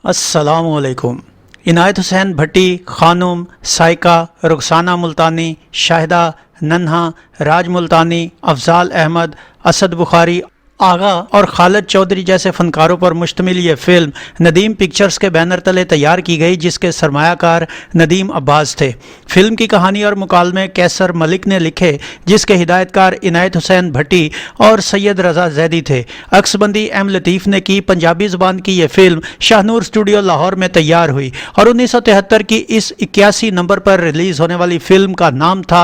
अस्सलामुअलैकुम। इनायत हुसैन भट्टी, खानुम, साइका, रुखसाना मुल्तानी, शाहिदा, नन्हा, राज मुल्तानी, अफजाल अहमद, असद बुखारी, आगा और खालिद चौधरी जैसे फनकारों पर मुश्तमिल ये फिल्म नदीम पिक्चर्स के बैनर तले तैयार की गई, जिसके सरमायाकार नदीम अब्बास थे। फिल्म की कहानी और मुकालमे कैसर मलिक ने लिखे, जिसके हिदायतकार इनायत हुसैन भट्टी और सैयद रज़ा जैदी थे। अक्सबंदी एम लतीफ़ ने की। पंजाबी ज़बान की यह फिल्म शाहनूर स्टूडियो लाहौर में तैयार हुई और 1973 की इस 81 नंबर पर रिलीज़ होने वाली फिल्म का नाम था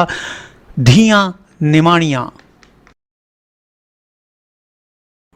धियाँ निमाणियाँ।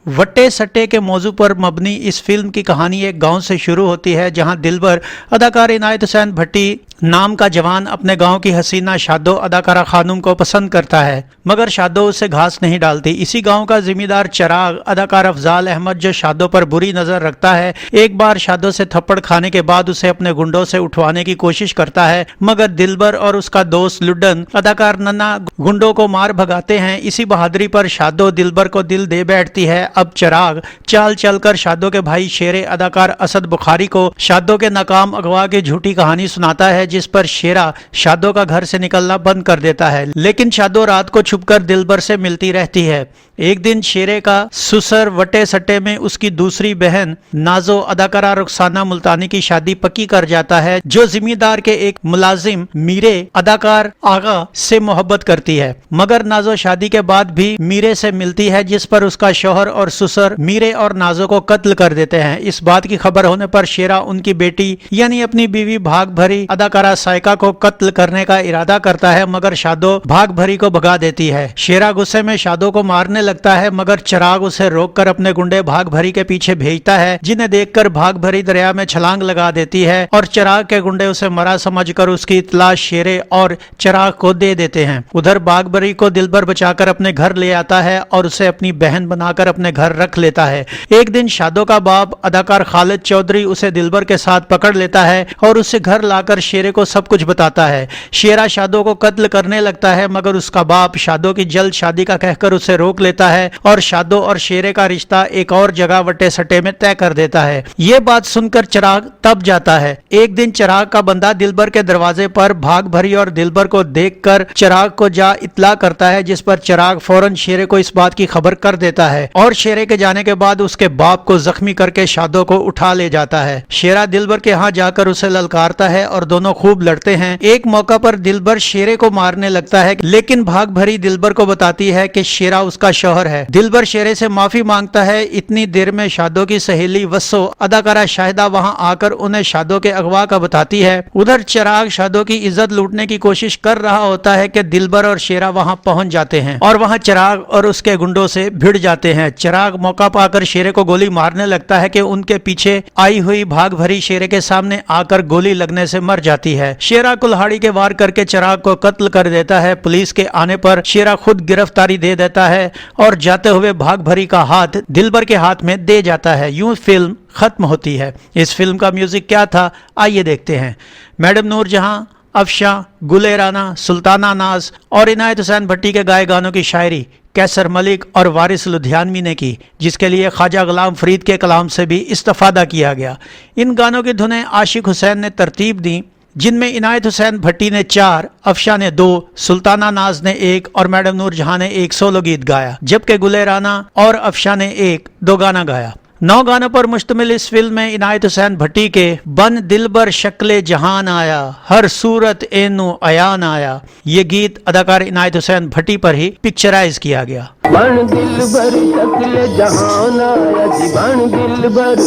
वट्टे सट्टे के मौजू पर मबनी इस फिल्म की कहानी एक गांव से शुरू होती है, जहां दिलबर अदाकार इनायत हुसैन भट्टी नाम का जवान अपने गांव की हसीना शादो अदाकारा खानुम को पसंद करता है, मगर शादो उसे घास नहीं डालती। इसी गांव का जिम्मेदार चराग अदाकार अफजाल अहमद, जो शादो पर बुरी नज़र रखता है, एक बार शादो से थप्पड़ खाने के बाद उसे अपने गुंडों से उठवाने की कोशिश करता है, मगर दिलबर और उसका दोस्त लुड्डन अदाकार नन्ना गुंडों को मार भगाते हैं। इसी बहादुरी पर शादो दिलबर को दिल दे बैठती है। अब चराग चाल चलकर शादो के भाई शेरे अदाकार असद बुखारी को शादो के नाकाम अगवा की झूठी कहानी सुनाता है, जिस पर शेरा शादो का घर से निकलना बंद कर देता है, लेकिन शादो रात को छुपकर दिलबर से मिलती रहती है। एक दिन शेरे का सुसर वटे सट्टे में उसकी दूसरी बहन नाजो अदाकारा रुखसाना मुल्तानी की शादी पक्की कर जाता है, जो जिम्मेदार के एक मुलाजिम मीरे अदाकार आगा से मोहब्बत करती है, मगर नाजो शादी के बाद भी मीरे से मिलती है, जिस पर उसका शौहर और सुसर मीरे और नाजो को कत्ल कर देते हैं। इस बात की खबर होने पर शेरा उनकी बेटी यानी अपनी बीवी भाग भरी अदाकारा साइका को कत्ल करने का इरादा करता है, मगर शादो भाग भरी को भगा देती है। शेरा गुस्से में शादो को मारने लगता है, मगर चराग उसे रोककर अपने गुंडे भाग भरी के पीछे भेजता है, जिन्हें देखकर भाग भरी दरिया में छलांग लगा देती है और चराग के गुंडे उसे मरा समझकर उसकी इत्तला शेरे और चराग को दे देते हैं। उधर भाग भरी को दिलबर बचाकर अपने घर ले आता है और उसे अपनी बहन बनाकर अपने घर रख लेता है। एक दिन शादो का बाप अदाकार खालिद चौधरी उसे दिलबर के साथ पकड़ लेता है और उसे घर लाकर शेरे को सब कुछ बताता है। शेरा शादो को कत्ल करने लगता है, मगर उसका बाप शादो की जल्द शादी का कहकर उसे रोक लेता है और शादो और शेरे का रिश्ता एक और जगह वटे सटे में तय कर देता है। ये बात सुनकर चराग तब जाता है। एक दिन चराग का बंदा दिलबर के दरवाजे पर भाग भरी और दिलबर को देखकर चराग को जा इत्तला करता है, जिस पर चराग फौरन शेरे को इस बात की खबर कर देता है और शेरे के जाने के बाद उसके बाप को जख्मी करके शादो को उठा ले जाता है। शेरा दिलबर के यहाँ जाकर उसे ललकारता है और दोनों खूब लड़ते हैं। एक मौका पर दिलबर शेरे को मारने लगता है, लेकिन भाग भरी दिलबर को बताती है कि शेरा उसका शौहर है। दिलबर शेरे से माफी मांगता है। इतनी देर में शादो की सहेली वस्सो अदाकारा शाहिदा वहां आकर उन्हें शादो के अगवा का बताती है। उधर चराग शादो की इज्जत लूटने की कोशिश कर रहा होता है कि दिलबर और शेरा वहां पहुंच जाते हैं और वहां चराग और उसके गुंडों से भिड़ जाते हैं। चराग मौका पाकर शेरे को गोली मारने लगता है कि उनके पीछे आई हुई भाग भरी शेरे के सामने आकर गोली लगने से मर जाती है। शेरा कुल्हाड़ी के वार करके चराग को कत्ल कर देता है। पुलिस के आने पर शेरा खुद गिरफ्तारी दे देता है और जाते हुए भाग भरी का हाथ दिलबर के हाथ में दे जाता है। यूं फिल्म खत्म होती है। इस फिल्म का म्यूजिक क्या था, आइए देखते हैं। मैडम नूरजहां, अफशा, गुले राना, सुल्ताना नाज और इनायत हुसैन भट्टी के गाए गानों की शायरी कैसर मलिक और वारिस लुधियानवी ने की, जिसके लिए ख्वाजा गुलाम फरीद के कलाम से भी इस्तिफादा किया गया। इन गानों की धुनें आशिक हुसैन ने तरतीब दी, जिनमें इनायत हुसैन भट्टी ने 4, अफशा ने 2, सुल्ताना नाज ने 1 और मैडम नूरजहां ने 1 सोलो गीत गाया, जबकि गुले राना और अफशा ने 1-2 गाना गाया। 9 गानों पर मुश्तमिल इस फिल्म में इनायत हुसैन भट्टी के बन दिलबर शक्ले जहान आया, हर सूरत एनु अयान आया, ये गीत अदाकार इनायत हुसैन भट्टी पर ही पिक्चराइज किया गया। बन दिलबर शक्ले जहान आया जी, बन दिलबर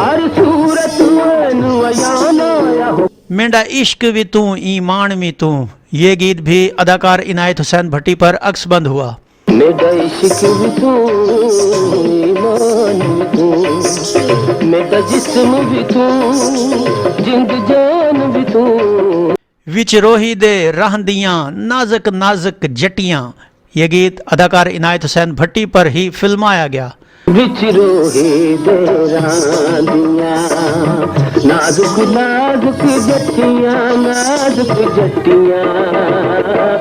हर सूरत एनु अयान आया, मेरा इश्क भी तू ईमान भी तू, ये गीत भी अदाकार इनायत हुसैन भट्टी पर अक्सबंद हुआ। मेरा इश्क भी तू ईमान भी तू, मेरा जिस्म भी तू, जिंद जान भी तू, विच रोही दे रहंदियां नाजुक नाजुक जटियां, ये गीत अदाकार इनायत हुसैन भट्टी पर ही फिल्माया गया। विच रोही दे रहंदियां नाजुक नाजुक जटियां, नाजुक जटियां,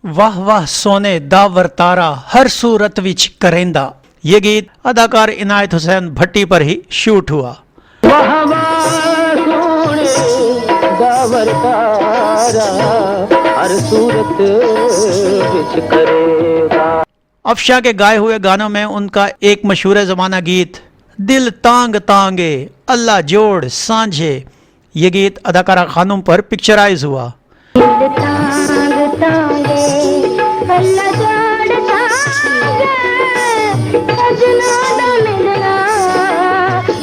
वाह वाह सोने दा वरतारा हर सूरत विच करेंदा, ये गीत अदाकार इनायत हुसैन भट्टी पर ही शूट हुआ। वाह वाह तारा हर सूरत विच करेगा। अफशा के गाए हुए गानों में उनका एक मशहूर ज़माना गीत दिल तांग तांगे अल्लाह जोड़ सांझे, ये गीत अदाकारा खानम पर पिक्चराइज हुआ। दिल तांग तांगे अल्लाह जोड़ सांझे, सजना दा मिलना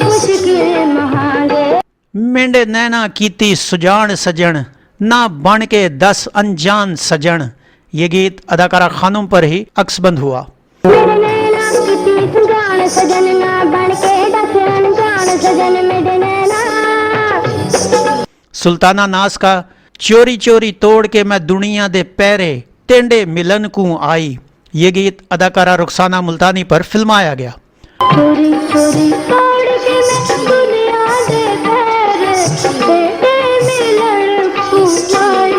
मुश्किल महांगे। मेंढे नैना कीती सुजान सजन ना बन के 10 अनजान सजन, ये गीत अदाकारा खानम पर ही अक्सबंद हुआ। मेरे नैना किती सुजान सजन ना बन के 10 अनजान सजन, मेरे नैना। सुल्ताना नाज का चोरी चोरी तोड़ के मैं दुनिया दे पैरे टेंडे मिलन को आई, ये गीत अदाकारा रुखसाना मुल्तानी पर फिल्माया गया। चोरी चोरी तोड़ के मैं दुनिया दे पैरे टेंडे मिलन को आई।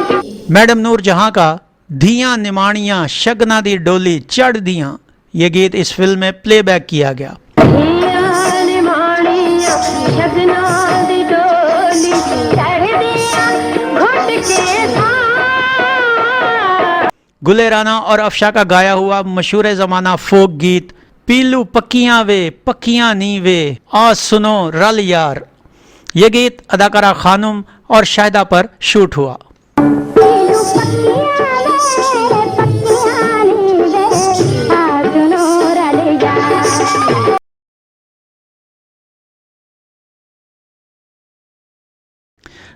मैडम नूर जहां का धियां निमाणियां शगना दी डोली चढ़ दियां, ये गीत इस फिल्म में प्लेबैक किया गया। धियां निमाणियां शगना दी डोली चढ़ दियां घुट के सां। गुले राना और अफशा का गाया हुआ मशहूर ज़माना फोक गीत पीलू पक्कियां नी वे आ सुनो रल यार, ये गीत अदाकारा खानम और शाहिदा पर शूट हुआ।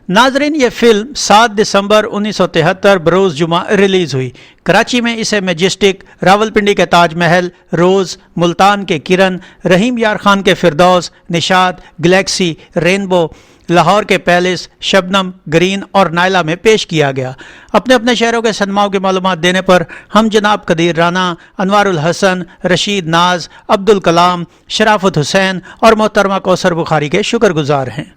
नाजरीन, ये फिल्म 7 दिसंबर 1973 बरोज़ जुमा रिलीज़ हुई। कराची में इसे मैजेस्टिक, रावलपिंडी के ताज महल, रोज़, मुल्तान के किरण, रहीम यार खान के फिरदौस, निशात, गैलेक्सी, रेनबो, लाहौर के पैलेस, शबनम, ग्रीन और नायला में पेश किया गया। अपने अपने शहरों के सनमाओं की मालूमात देने पर हम जनाब कदीर राना, अनवारुल हसन, रशीद नाज, अब्दुल कलाम, शराफत हुसैन और मोहतरमा कौसर बुखारी के शुक्रगुजार हैं।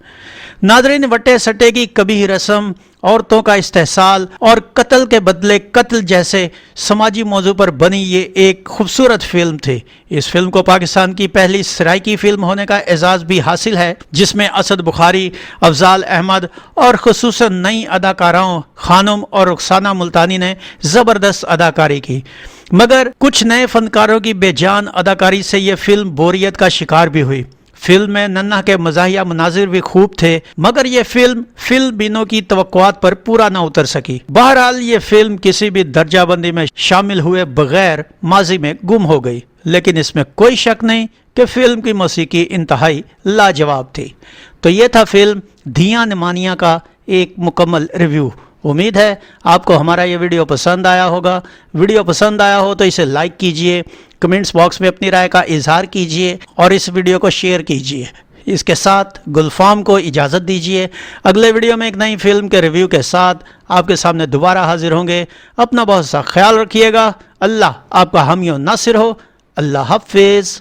नादरीन, वट्टे सट्टे की कबीह रस्म, औरतों का इस्तेहसाल और कत्ल के बदले कत्ल जैसे समाजी मौजू पर बनी ये एक खूबसूरत फिल्म थी। इस फिल्म को पाकिस्तान की पहली सराइकी फिल्म होने का एजाज़ भी हासिल है, जिसमें असद बुखारी, अफजाल अहमद और खुसूसन नई अदाकाराओं खानम और रुखसाना मुल्तानी ने ज़बरदस्त अदाकारी की। मगर कुछ नए फनकारों की बेजान अदाकारी से ये फिल्म बोरियत का शिकार भी हुई। फिल्म में नन्हा के मज़ाहिया मनाजिर भी खूब थे, मगर ये फिल्म बिनों की तवक्कुआत पर पूरा न उतर सकी। बहरहाल ये फिल्म किसी भी दर्जाबंदी में शामिल हुए बगैर माजी में गुम हो गई, लेकिन इसमें कोई शक नहीं कि फिल्म की मौसीकी इंतहाई लाजवाब थी। तो ये था फिल्म धियां निमानियां का एक मुकम्मल रिव्यू। उम्मीद है आपको हमारा ये वीडियो पसंद आया होगा। वीडियो पसंद आया हो तो इसे लाइक कीजिए, कमेंट्स बॉक्स में अपनी राय का इजहार कीजिए और इस वीडियो को शेयर कीजिए। इसके साथ गुलफाम को इजाज़त दीजिए। अगले वीडियो में एक नई फिल्म के रिव्यू के साथ आपके सामने दोबारा हाजिर होंगे। अपना बहुत सा ख्याल रखिएगा। अल्लाह आपका हामी और नासिर हो। अल्लाह हाफिज़।